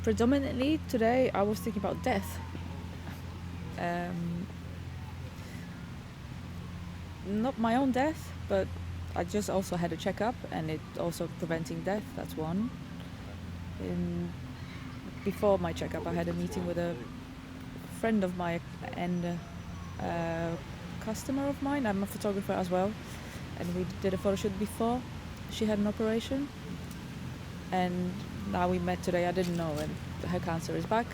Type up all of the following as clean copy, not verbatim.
Predominantly today, I was thinking about death. Not my own death, but I just also had a checkup, and it also preventing death. That's one. Before my checkup, I had a meeting with a friend of mine and a customer of mine. I'm a photographer as well, and we did a photo shoot before she had an operation. And now we met today. I didn't know, and her cancer is back.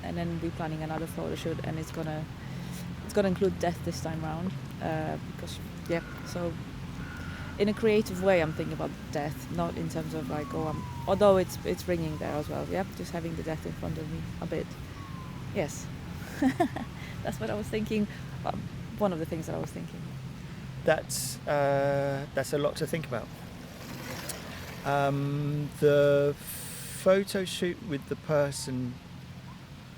And then we're planning another photo shoot, and it's gonna include death this time round, because So in a creative way, I'm thinking about death, not in terms of like, although it's ringing there as well. Yeah, just having the death in front of me a bit. Yes, that's what I was thinking. One of the things that I was thinking. That's a lot to think about. The photo shoot with the person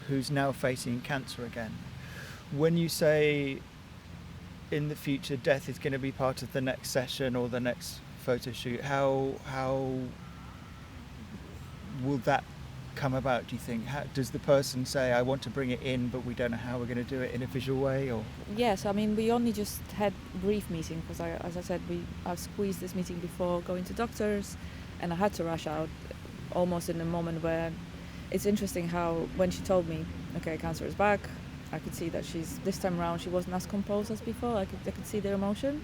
who's now facing cancer again. When you say in the future death is going to be part of the next session or the next photo shoot, how will that come about, do you think? Does the person say, I want to bring it in, but we don't know how we're going to do it in a visual way? Or Yes, I mean, we only just had a brief meeting because, as I said, I squeezed this meeting before going to doctors, and I had to rush out almost in a moment where it's interesting how when she told me, okay, cancer is back, I could see that this time around she wasn't as composed as before. I could see the emotion,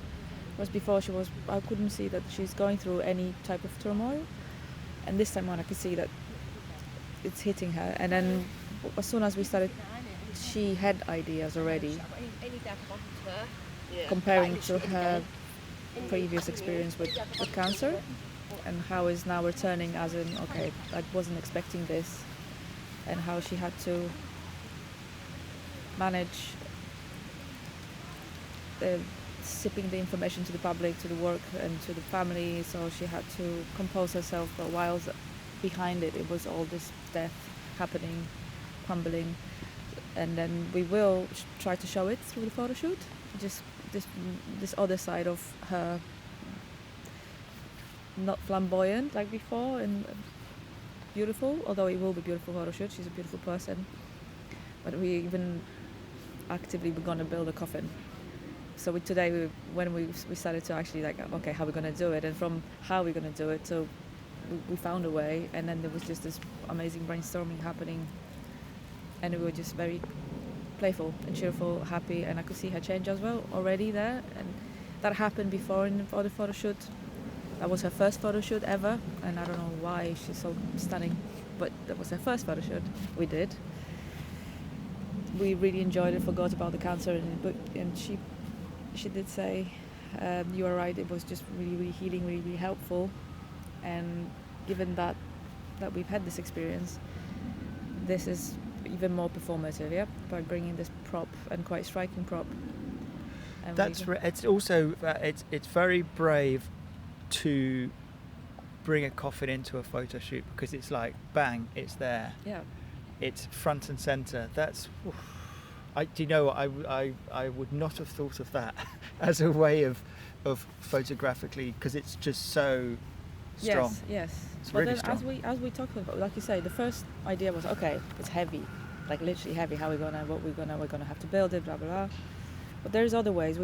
whereas before I couldn't see that she's going through any type of turmoil, and this time around I could see that it's hitting her. And then as soon as we started, she had ideas already, comparing to her previous experience with cancer, and how is now returning as in, okay, I wasn't expecting this, and how she had to manage sipping the information to the public, to the work and to the family. So she had to compose herself, but whilst behind it was all this death happening, crumbling. And then we will try to show it through the photo shoot, just this other side of her, not flamboyant like before and beautiful, although it will be beautiful photo shoot. She's a beautiful person, but we even actively we're going to build a coffin. So today when we started to actually like, okay, how we're going to do it, and from how we're going to do it, so we found a way, and then there was just this amazing brainstorming happening, and we were just very playful and cheerful, happy, and I could see her change as well already there. And that happened before in the other photo shoot. That was her first photo shoot ever, and I don't know why she's so stunning, but that was her first photo shoot we did. We really enjoyed it, forgot about the cancer, and she did say, you are right, it was just really, really healing, really, really helpful. And given that we've had this experience, this is even more performative, yeah, by bringing this prop, and quite striking prop. And it's also it's very brave to bring a coffin into a photo shoot, because it's like bang, it's there. Yeah. It's front and center. That's, I would not have thought of that as a way of photographically, because it's just so strong. Yes. It's but really then strong. as we talked about, like you say, the first idea was, okay, it's heavy, like literally heavy. We're gonna have to build it, blah blah blah. But there's other ways.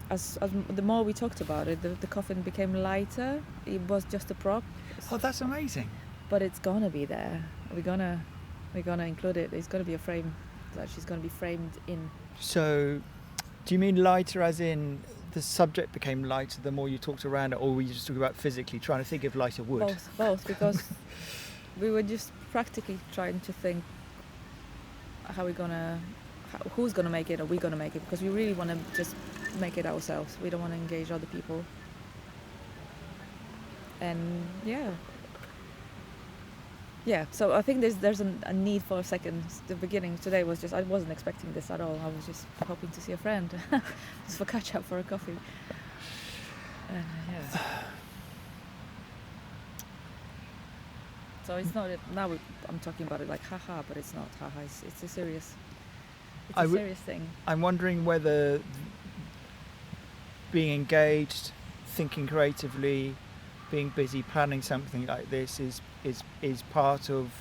As the more we talked about it, the coffin became lighter. It was just a prop. Oh, that's amazing. But it's gonna be there. We're gonna include it. It's gonna be a frame that she's gonna be framed in. So, do you mean lighter as in the subject became lighter the more you talked around it, or were you just talking about physically trying to think of lighter wood? Both, because we were just practically trying to think who's gonna make it, or we're gonna make it, because we really want to just make it ourselves. We don't want to engage other people. And so I think there's a need for a second. The beginning today was just, I wasn't expecting this at all. I was just hoping to see a friend, just for catch up for a coffee. So it's not now. I'm talking about it like haha, but it's not haha. It's a serious. It's a serious thing. I'm wondering whether being engaged, thinking creatively, being busy planning something like this is part of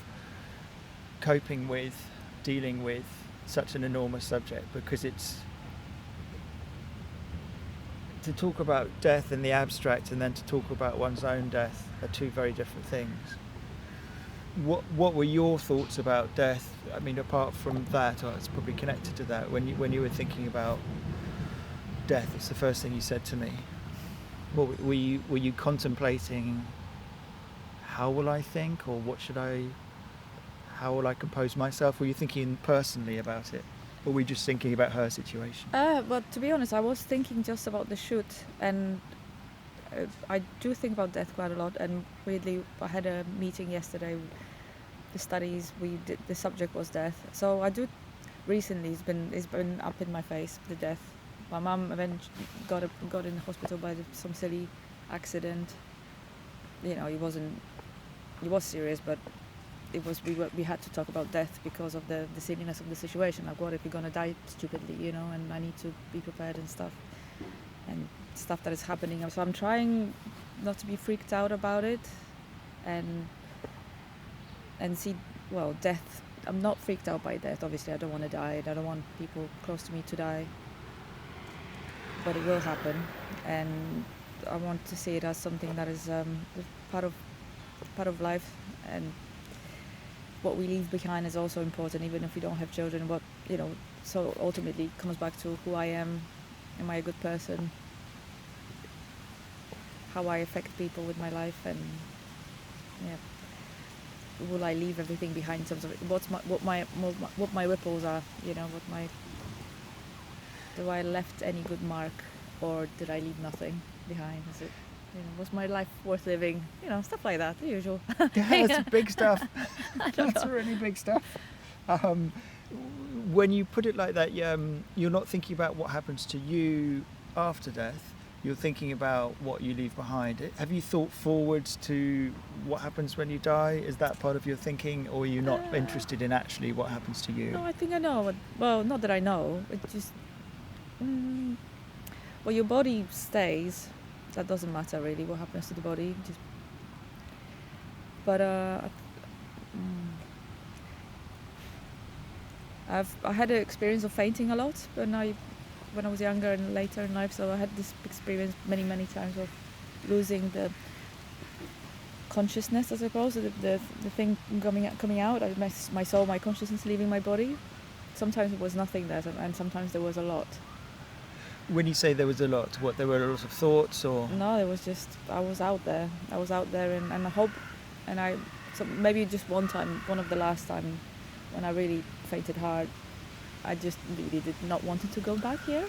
coping with, dealing with such an enormous subject, because it's to talk about death in the abstract and then to talk about one's own death are two very different things. What were your thoughts about death? I mean, apart from that, or it's probably connected to that, when you were thinking about death, it's the first thing you said to me. What were you contemplating? How will I think, or how will I compose myself? Were you thinking personally about it, or were you just thinking about her situation? But to be honest, I was thinking just about the shoot, and I do think about death quite a lot. And weirdly, I had a meeting yesterday. The studies we did, the subject was death. So I do. Recently, it's been up in my face, the death. My mum eventually got in the hospital by some silly accident. You know, it was serious, but we had to talk about death because of the silliness of the situation. Like, what if you're gonna die stupidly, you know? And I need to be prepared and stuff that is happening. So I'm trying not to be freaked out about it, and see, well, death. I'm not freaked out by death. Obviously, I don't want to die. I don't want people close to me to die, but it will happen, and I want to see it as something that is part of life, and what we leave behind is also important, even if we don't have children. But so ultimately it comes back to who I am. Am I a good person? How I affect people with my life, and will I leave everything behind in terms of what my ripples are? Do I left any good mark, or did I leave nothing behind? Is it, was my life worth living? Stuff like that, the usual. Yeah, that's big stuff. That's really big stuff. When you put it like that, you're not thinking about what happens to you after death. You're thinking about what you leave behind. Have you thought forwards to what happens when you die? Is that part of your thinking, or are you not interested in actually what happens to you? No, I think I know. Well, not that I know. It just... well, your body stays. That doesn't matter really what happens to the body. But I had an experience of fainting a lot when I was younger and later in life. So I had this experience many times of losing the consciousness, I suppose, the thing coming out. My soul, my consciousness leaving my body. Sometimes it was nothing there, and sometimes there was a lot. When you say there was a lot, there were a lot of thoughts, or? No, it was just, I was out there, and I hope, so maybe just one of the last time when I really fainted hard, I just really did not want to go back here,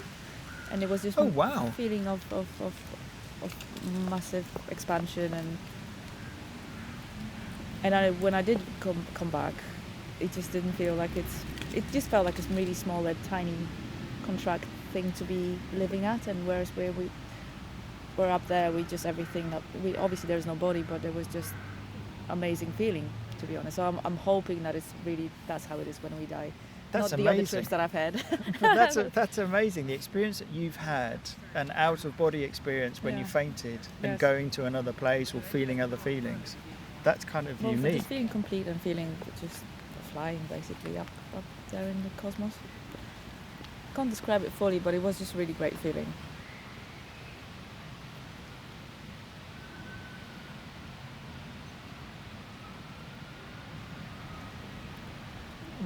and it was just wow. feeling of massive expansion, and when I did come back, it just didn't feel like it just felt like a really small, tiny, contract thing to be living at, and whereas where we were up there, obviously there's no body, but there was just amazing feeling, to be honest. So I'm hoping that that's how it is when we die. That's not amazing. The other trips that I've had. But that's amazing. The experience that you've had, an out-of-body experience when you fainted, and going to another place or feeling other feelings, that's kind of unique. Just feeling complete and feeling just flying basically up there in the cosmos. Can't describe it fully, but it was just a really great feeling.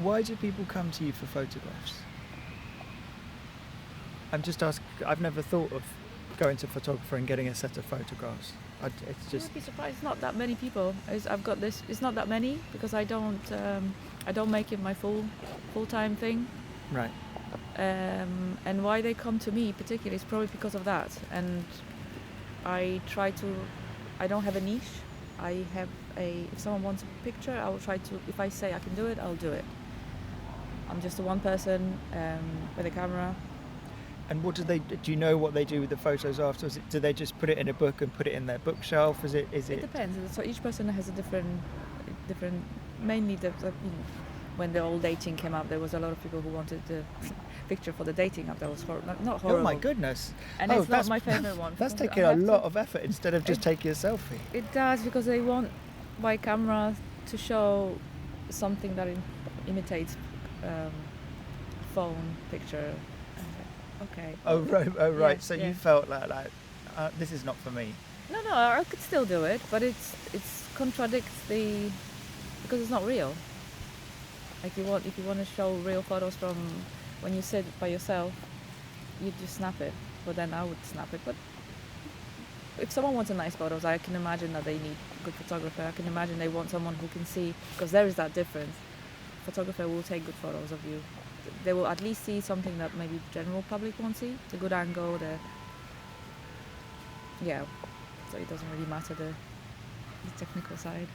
Why do people come to you for photographs? I'm just asking. I've never thought of going to a photographer and getting a set of photographs. It's just... You'd be surprised. It's not that many people. I've got this. It's not that many because I don't make it my full-time thing. Right. And why they come to me particularly is probably because of that. And I don't have a niche. If someone wants a picture, I will try to, if I say I can do it, I'll do it. I'm just a one person with a camera. And what do you know what they do with the photos afterwards? Do they just put it in a book and put it in their bookshelf? It depends. So each person has a different, mainly when the old dating came up, there was a lot of people who wanted the picture for the dating app. That was not horrible. Oh my goodness. And it's not my favourite one. That's taking a lot of effort instead of just taking a selfie. It does, because they want my camera to show something that imitates phone picture. I was like, okay. Oh right. Yeah, So yeah. you felt like this is not for me. No, I could still do it, but it's contradicts the, because it's not real. Like if you want to show real photos from when you sit by yourself, you just snap it. But then I would snap it. But if someone wants a nice photos, I can imagine that they need a good photographer. I can imagine they want someone who can see, because there is that difference. Photographer will take good photos of you. They will at least see something that maybe general public won't see. The good angle, so it doesn't really matter the technical side.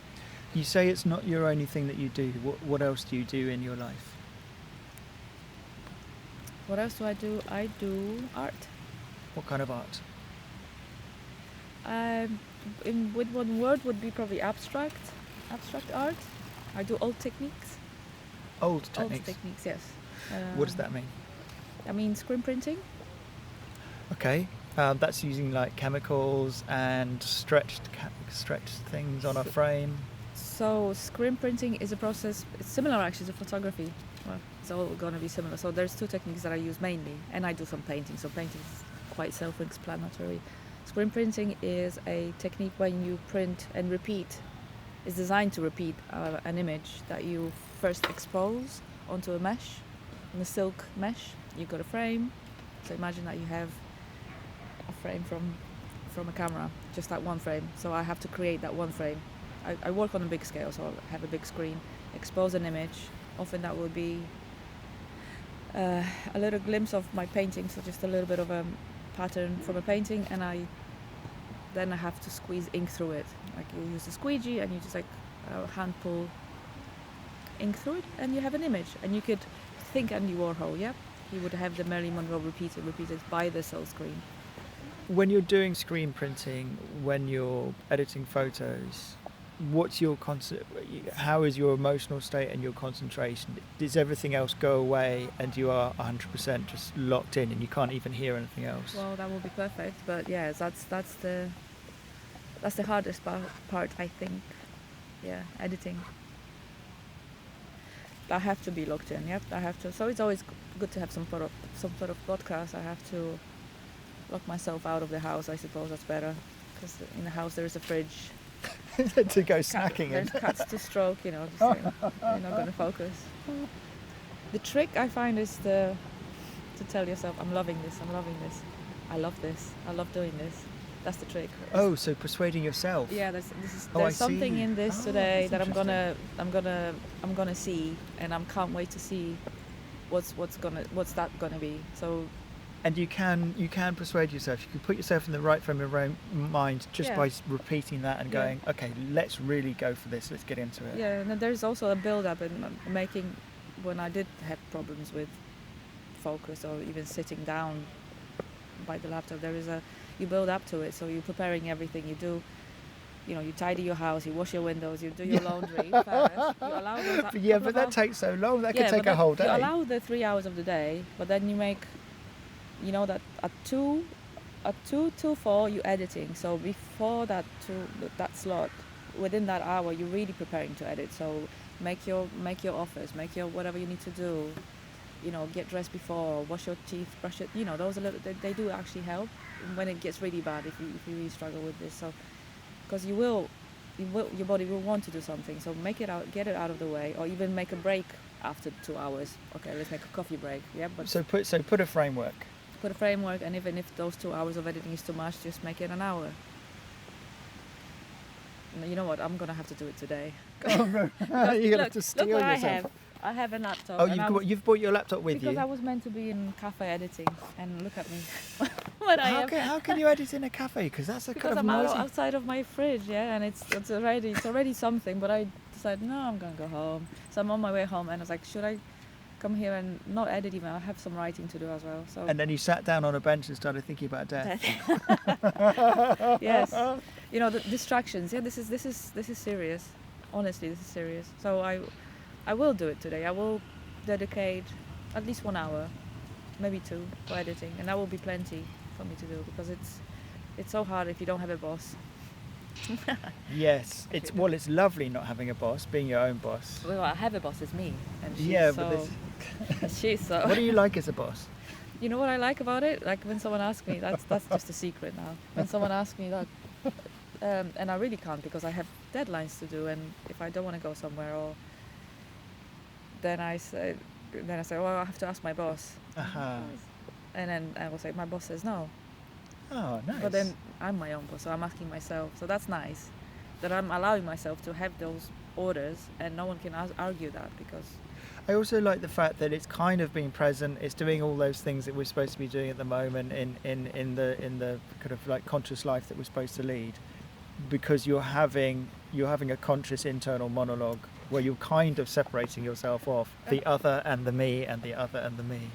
You say it's not your only thing that you do. What else do you do in your life? What else do? I do art. What kind of art? With one word would be probably abstract art. I do old techniques. Old techniques. Old techniques, yes. What does that mean? I mean screen printing. Okay, that's using like chemicals and stretched things on a frame. So screen printing is a process. It's similar actually to photography. Well, it's all going to be similar. So there's two techniques that I use mainly, and I do some painting. So painting is quite self-explanatory. Screen printing is a technique when you print and repeat. It's designed to repeat an image that you first expose onto a mesh, in a silk mesh. You've got a frame. So imagine that you have a frame from a camera, just that one frame. So I have to create that one frame. I work on a big scale, so I have a big screen, expose an image. Often that will be a little glimpse of my painting, so just a little bit of a pattern from a painting, and then I have to squeeze ink through it. Like you use a squeegee and you just like hand pull ink through it, and you have an image. And you could think Andy Warhol, yeah? He would have the Marilyn Monroe repeated by the cell screen. When you're doing screen printing, when you're editing photos, what's your how is your emotional state and your concentration? Does everything else go away and you are 100% just locked in and you can't even hear anything else? Well, that would be perfect, but yeah, that's the hardest part, I think. Yeah, editing. I have to be locked in. Yep, I have to. So it's always good to have some sort of podcast. I have to lock myself out of the house. I suppose that's better, because in the house there is a fridge. To go snacking There's cats to stroke, just you're not going to focus. The trick I find is to tell yourself, I'm loving this, I love this, I love doing this. That's the trick. Oh, so persuading yourself. Yeah, there's something in this today that I'm gonna see, and I can't wait to see what's that gonna be. So. And you can persuade yourself. You can put yourself in the right frame of mind just by repeating that and going, okay, let's really go for this. Let's get into it. Yeah, and then there's also a build-up in making. When I did have problems with focus or even sitting down by the laptop, you build up to it. So you're preparing everything you do. You tidy your house, you wash your windows, you do your laundry first. You allow those. But that takes so long. That could take a whole day. You allow the 3 hours of the day, but then you make. That at 2 till 4 you're editing. So before that slot, within that hour, you're really preparing to edit. So make your office, make your whatever you need to do. Get dressed before, wash your teeth, brush it. Those they do actually help when it gets really bad. If you really struggle with this, so because your body will want to do something. So get it out of the way, or even make a break after 2 hours. Okay, let's make a coffee break. Yeah, but so put a framework. Put a framework, and even if those 2 hours of editing is too much, just make it an hour. You know what? I'm gonna have to do it today. Oh, no. You're gonna have to steal look what yourself. I have a laptop. Oh, you've brought your laptop with you? Because I was meant to be in cafe editing, and look at me. How can you edit in a cafe? Because that's a kind of noisy. Because I'm outside of my fridge, yeah, and it's already something. But I decided, no, I'm gonna go home. So I'm on my way home, and I was like, should I come here and not edit even? I have some writing to do as well. So. And then you sat down on a bench and started thinking about death. Yes, the distractions. Yeah, this is serious. Honestly, this is serious. So I will do it today. I will dedicate at least 1 hour, maybe 2, for editing, and that will be plenty for me to do, because it's so hard if you don't have a boss. Yes, it's lovely not having a boss, being your own boss. Well, I have a boss, it's me, and she's Yeah, so. but She's so. what do you like as a boss? You know what I like about it? Like when someone asks me, that's just a secret now. When someone asks me that, and I really can't because I have deadlines to do, and if I don't want to go somewhere, or then I say, well, I have to ask my boss, and then I will say, my boss says no. Oh, nice. But then I'm my own boss, so I'm asking myself. So that's nice, that I'm allowing myself to have those orders, and no one can argue that because. I also like the fact that it's kind of being present. It's doing all those things that we're supposed to be doing at the moment in the kind of like conscious life that we're supposed to lead, because you're having a conscious internal monologue where you're kind of separating yourself off, the other and the me, and the other and the me.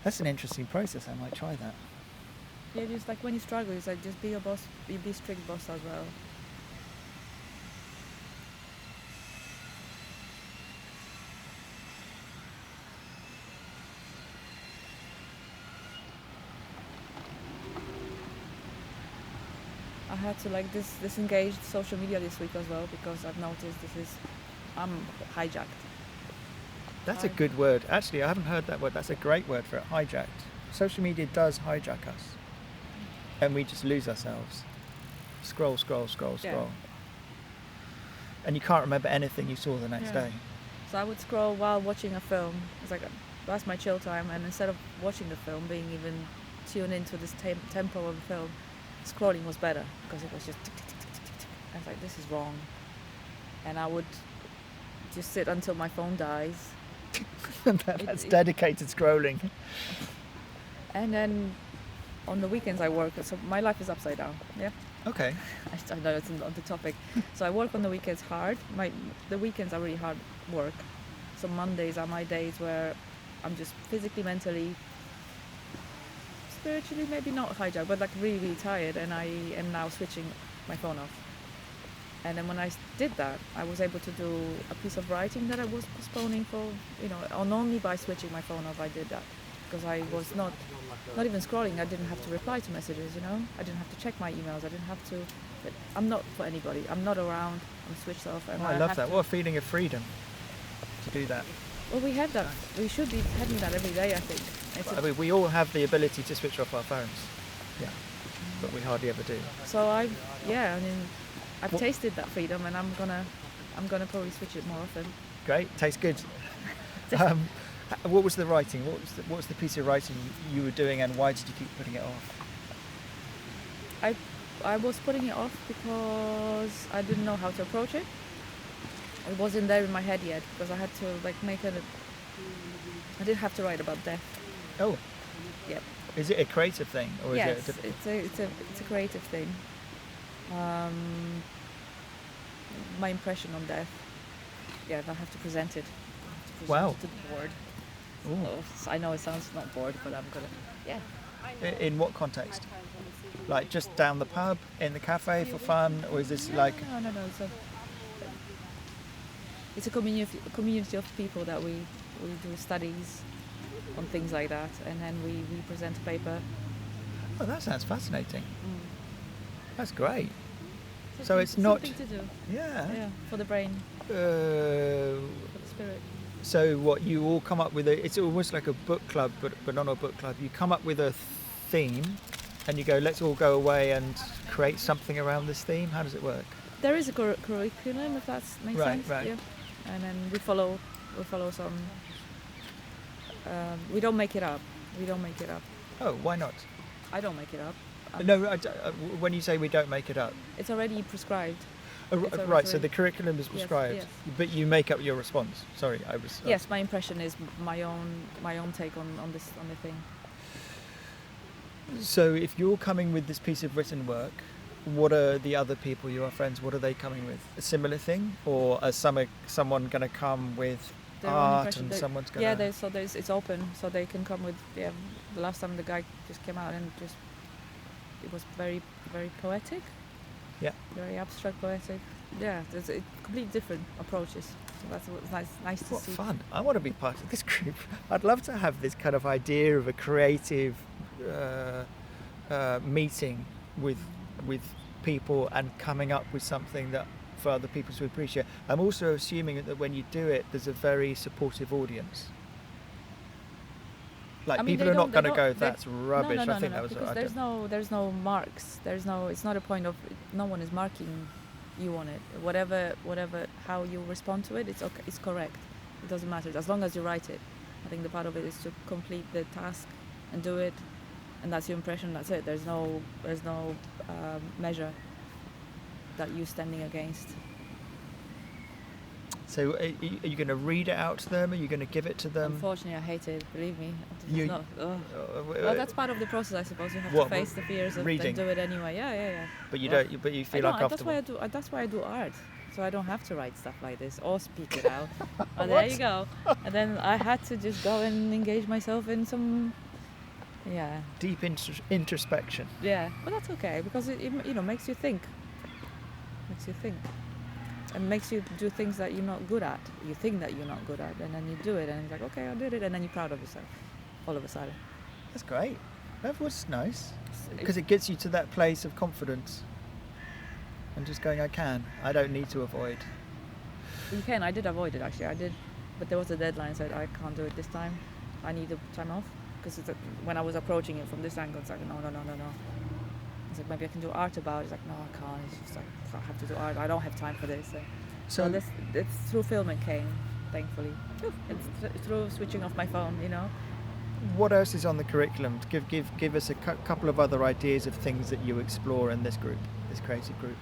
That's an interesting process. I might try that. Yeah, just like when you struggle, it's like just be your boss, be strict boss as well. I had to like disengage social media this week as well because I've noticed I'm hijacked. That's a good word. Actually, I haven't heard that word. That's a great word for it. Hijacked. Social media does hijack us, and we just lose ourselves. Scroll, Yeah. and you can't remember anything you saw the next day. So I would scroll while watching a film. It's like that's my chill time, and instead of watching the film, being even tuned into this tempo of the film, scrolling was better because it was just tick, tick, tick, tick, tick, tick. I was like, this is wrong, and I would just sit until my phone dies. That's dedicated scrolling. And then on the weekends I work, so my life is upside down. Yeah. Okay. I know it's on the topic. So I work on the weekends hard. The weekends are really hard work. So Mondays are my days where I'm just physically, mentally, spiritually, maybe not hijacked, but like really, really tired, and I am now switching my phone off. And then when I did that, I was able to do a piece of writing that I was postponing for, and only by switching my phone off I did that. Because I was not even scrolling, I didn't have to reply to messages, I didn't have to check my emails, I didn't have to, I'm not for anybody, I'm not around, I'm switched off. And I love that. What a feeling of freedom to do that. Well, we have that, we should be having that every day, I think. We all have the ability to switch off our phones, but we hardly ever do. So I've tasted that freedom, and I'm gonna probably switch it more often. Great, tastes good. What was the writing? What was the piece of writing you were doing, and why did you keep putting it off? I was putting it off because I didn't know how to approach it. It wasn't there in my head yet because I had to I did have to write about death. Oh. Yep. Is it a creative thing, or yes, is it? It's a creative thing. My impression on death. Yeah, I have to present it. Wow. To the board. So I know it sounds not bored, but I'm gonna. Yeah. In what context? Like just down the pub, in the cafe for fun, or is this like? No. It's a community of people that we do studies on things like that, and then we present a paper. Oh, that sounds fascinating. That's great. So it's not. Something to do. Yeah. For the brain. For the spirit. So what you all come up with? It's almost like a book club, but not a book club. You come up with a theme, and you go, let's all go away and create something around this theme. How does it work? There is a curriculum, if that makes sense. Right. Yeah. And then we follow some. We don't make it up. Oh, why not? I don't make it up. No, when you say we don't make it up. It's already prescribed. Right, so the curriculum is prescribed, yes. But you make up your response. Sorry, I was... Yes, my impression is my own take on the thing. So if you're coming with this piece of written work, what are the other people, your friends, what are they coming with? A similar thing? Or is someone going to come with Their art and someone's going to... Yeah, it's open, so they can come with... Yeah, the last time the guy just came out and it was very, very poetic. Yeah. Very abstract, poetic. Yeah, there's completely different approaches. So that's what's nice to see. What fun. I want to be part of this group. I'd love to have this kind of idea of a creative meeting with people and coming up with something that for other people to appreciate. I'm also assuming that when you do it, there's a very supportive audience. Like, I mean, people are not going to go, they- that's rubbish. No, I think that was. because I don't- there's no marks. It's not a point of, no one is marking you on it. Whatever, how you respond to it, it's okay, it's correct. It doesn't matter as long as you write it. I think the part of it is to complete the task and do it, and that's your impression. That's it. There's no measure that you're standing against. So are you going to read it out to them? Are you going to give it to them? Unfortunately, I hate it. Believe me. It's You- not, ugh. Well, Well, that's part of the process, I suppose. You have What, to face the fears of reading? and do it anyway. Yeah. But you Well, don't. But you I feel don't, uncomfortable. that's why I do art, so I don't have to write stuff like this or speak it out. Oh, there you go. And then I had to just go and engage myself in some, Deep introspection. yeah. But that's okay because it makes you think. And makes you do things that you're not good at. You think that you're not good at, and then you do it, and it's like, okay, I did it, and then you're proud of yourself all of a sudden. That's great. That was nice It's- because it gets you to that place of confidence and just going, I don't need to avoid. You can. I did avoid it actually. I did, but there was a deadline. So I can't do it this time. I need the time off because when I was approaching it from this angle, it's like no. It's like maybe I can do art about it. It's like no, I can't. It's just like I have to do art. I don't have time for this. So it's through film it came, thankfully. It's through switching off my phone. What else is on the curriculum? Give us a couple of other ideas of things that you explore in this group, this creative group.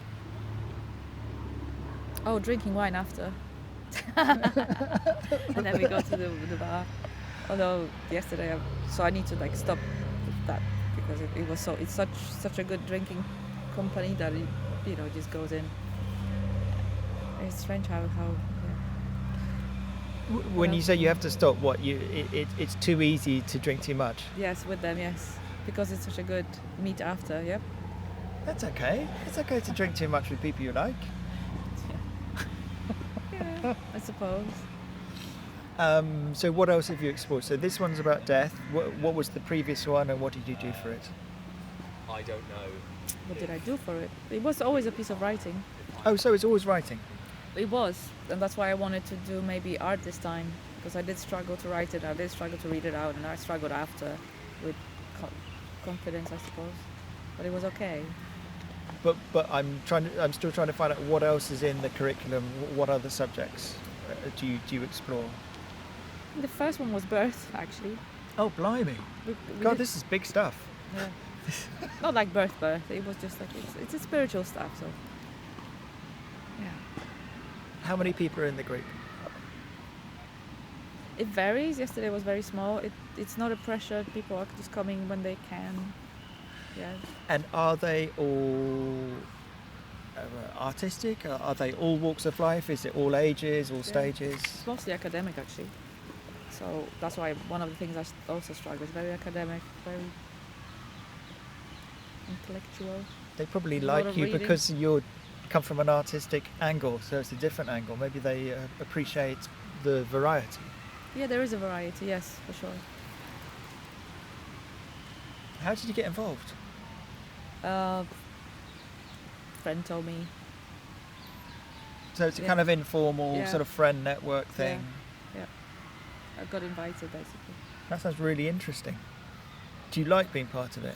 Oh, drinking wine after. And then we go to the bar. Although yesterday, so I need to stop that because it's such a good drinking company that it just goes in. It's strange how When you say you have to stop, it's too easy to drink too much. Yes, with them, yes, because it's such a good meet after. Yep. That's okay. It's okay to drink too much with people you like. Yeah, I suppose. So what else have you explored? So this one's about death. What was the previous one, and what did you do for it? I don't know. What did I do for it? It was always a piece of writing. Oh, so it's always writing. It was, and that's why I wanted to do maybe art this time, because I did struggle to write it, I did struggle to read it out, and I struggled after with confidence, I suppose. But it was okay. But I'm still trying to find out what else is in the curriculum. What other subjects do you explore? The first one was birth, actually. Oh, blimey! We God, did- this is big stuff. Yeah. Not like birth. It was just like it's a spiritual stuff. So yeah, How many people are in the group? it varies. Yesterday was very small. It's not a pressure. People are just coming when they can. Yeah. And are they all artistic? Are they all walks of life? Is it all ages, all stages? It's mostly academic actually. So that's why one of the things I also struggle is very academic, very intellectual. They probably A lot like of you reading. because you come from an artistic angle, so it's a different angle. Maybe they appreciate the variety. Yeah, there is a variety. Yes, for sure. How did you get involved? Friend told me. So it's a Yeah. kind of informal Yeah. sort of friend network thing. Yeah. I got invited basically. That sounds really interesting. Do you like being part of it?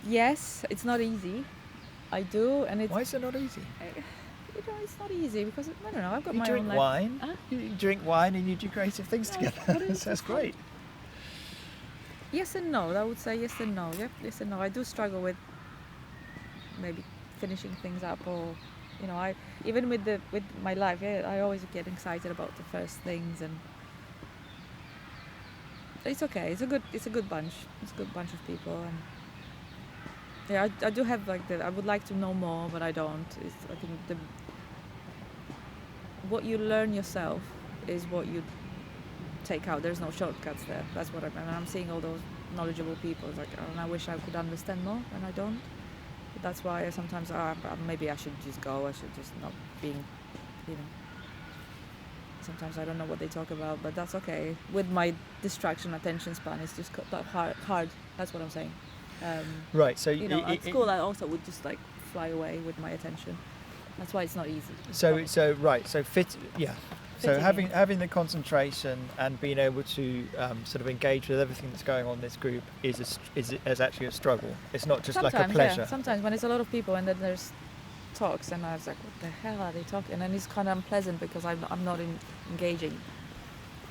Yes, it's not easy. I do, and it's Why is it not easy? it's not easy because I don't know. I've got You my drink own life. wine. Huh? You drink wine and you do creative things No, together. but it's That's just fun. great. Yes and no. I would say yes and no. Yep, yes and no. I do struggle with maybe finishing things up, or I even with my life. Yeah, I always get excited about the first things, and it's okay. It's a good bunch. It's a good bunch of people, and yeah, I do have I would like to know more, but I don't. I think what you learn yourself is what you take out. There's no shortcuts there. That's what I'm seeing all those knowledgeable people. It's like, and I wish I could understand more, and I don't. But that's why I sometimes maybe I should just go. I should just not being, Sometimes I don't know what they talk about, but that's okay. With my distraction attention span, it's just hard. That's what I'm saying. Right. So You know, at school I also would just like fly away with my attention. That's why it's not easy. So right. So fit. Yeah. So Fitting in. having the concentration and being able to sort of engage with everything that's going on in this group is actually a struggle. It's not just like a pleasure. Yeah, sometimes when it's a lot of people and then there's talks and I was like, what the hell are they talking? And then it's kind of unpleasant because I'm not engaging.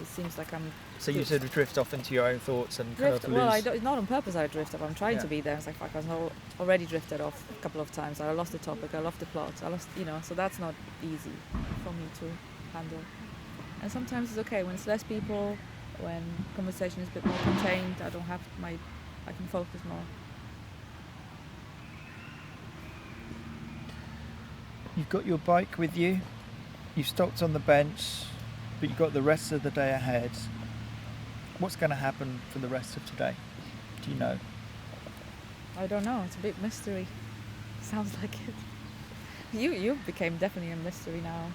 It seems like I'm. So you sort of drift off into your own thoughts and Drift. kind of lose. Well, it's not on purpose. I drift off. I'm trying Yeah. to be there. It's like fuck. I was already drifted off a couple of times. I lost the topic. I lost the plot. I lost, so that's not easy for me to handle. And sometimes it's okay when it's less people, when conversation is a bit more contained. I can focus more. You've got your bike with you. You've stopped on the bench, but you've got the rest of the day ahead. What's going to happen for the rest of today? Do you know? I don't know. It's a big mystery. Sounds like it. You became definitely a mystery now.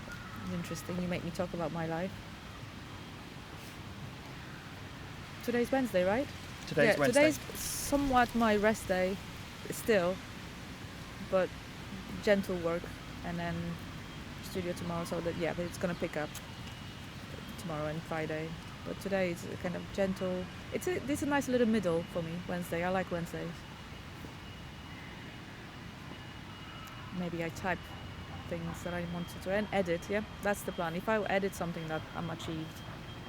It's interesting. You make me talk about my life. Today's Wednesday, right? Today's Wednesday. Today's somewhat my rest day, still, but gentle work, and then studio tomorrow. So that but it's gonna pick up tomorrow and Friday. But today is a kind of gentle. This is a nice little middle for me. Wednesday. I like Wednesdays. Maybe I type things that I wanted to and edit. Yeah, that's the plan. If I edit something that I'm achieved,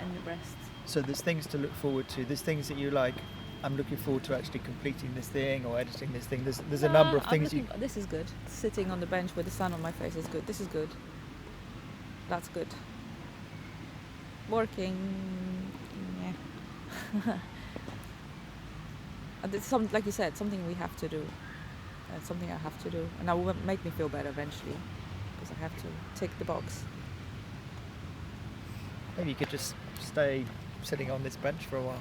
and the rest. So there's things to look forward to. There's things that you like. I'm looking forward to actually completing this thing or editing this thing. There's a number of things you. This is good. Sitting on the bench with the sun on my face is good. This is good. That's good. Working, yeah. And it's something, like you said, something we have to do. Something I have to do, and that will make me feel better eventually, because I have to tick the box. Maybe you could just stay sitting on this bench for a while.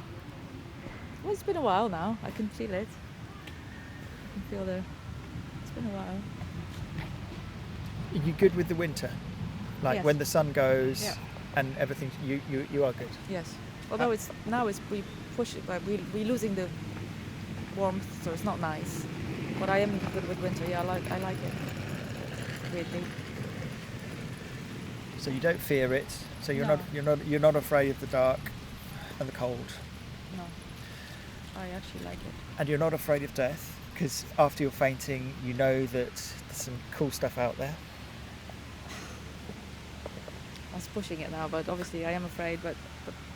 Well, it's been a while now. I can feel it. I can feel it's been a while. Are you good with the winter? Like Yes. when the sun goes Yeah. and everything, you are good. Yes. Although we push it, but we're losing the warmth, so it's not nice. But I am good with winter. Yeah, I like it. Weirdly. So you don't fear it. So No. you're not afraid of the dark and the cold, No. I actually like it. and you're not afraid of death because after your fainting, you know that there's some cool stuff out there. I was pushing it now, but obviously I am afraid. But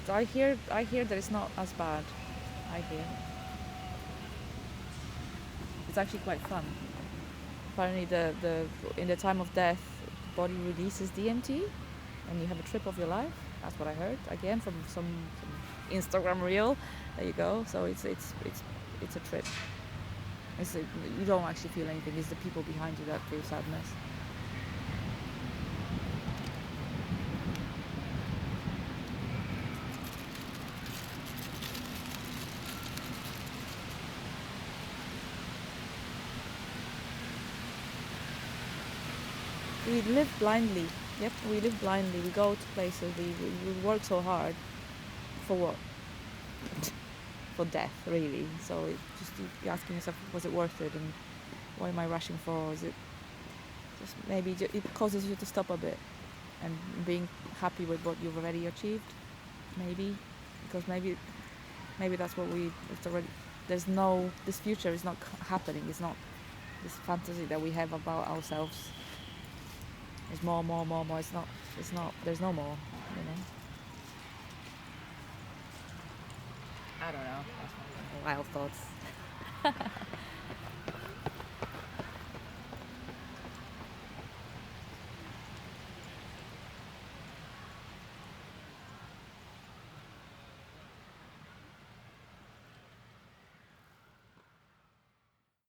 I hear that it's not as bad. I hear. It's actually quite fun. Apparently, in the time of death, the body releases DMT, and you have a trip of your life. That's what I heard again from some Instagram reel. There you go. So it's a trip. You don't actually feel anything. It's the people behind you that feel sadness. We live blindly. Yep, we live blindly. We go to places. We work so hard. For what? For death, really. So you're asking yourself, was it worth it? And what am I rushing for? Is it just maybe it causes you to stop a bit and being happy with what you've already achieved? Maybe, because maybe that's what it's already. This future is not happening. It's not this fantasy that we have about ourselves. There's more. It's not, there's no more, I don't know. That's my wild thoughts.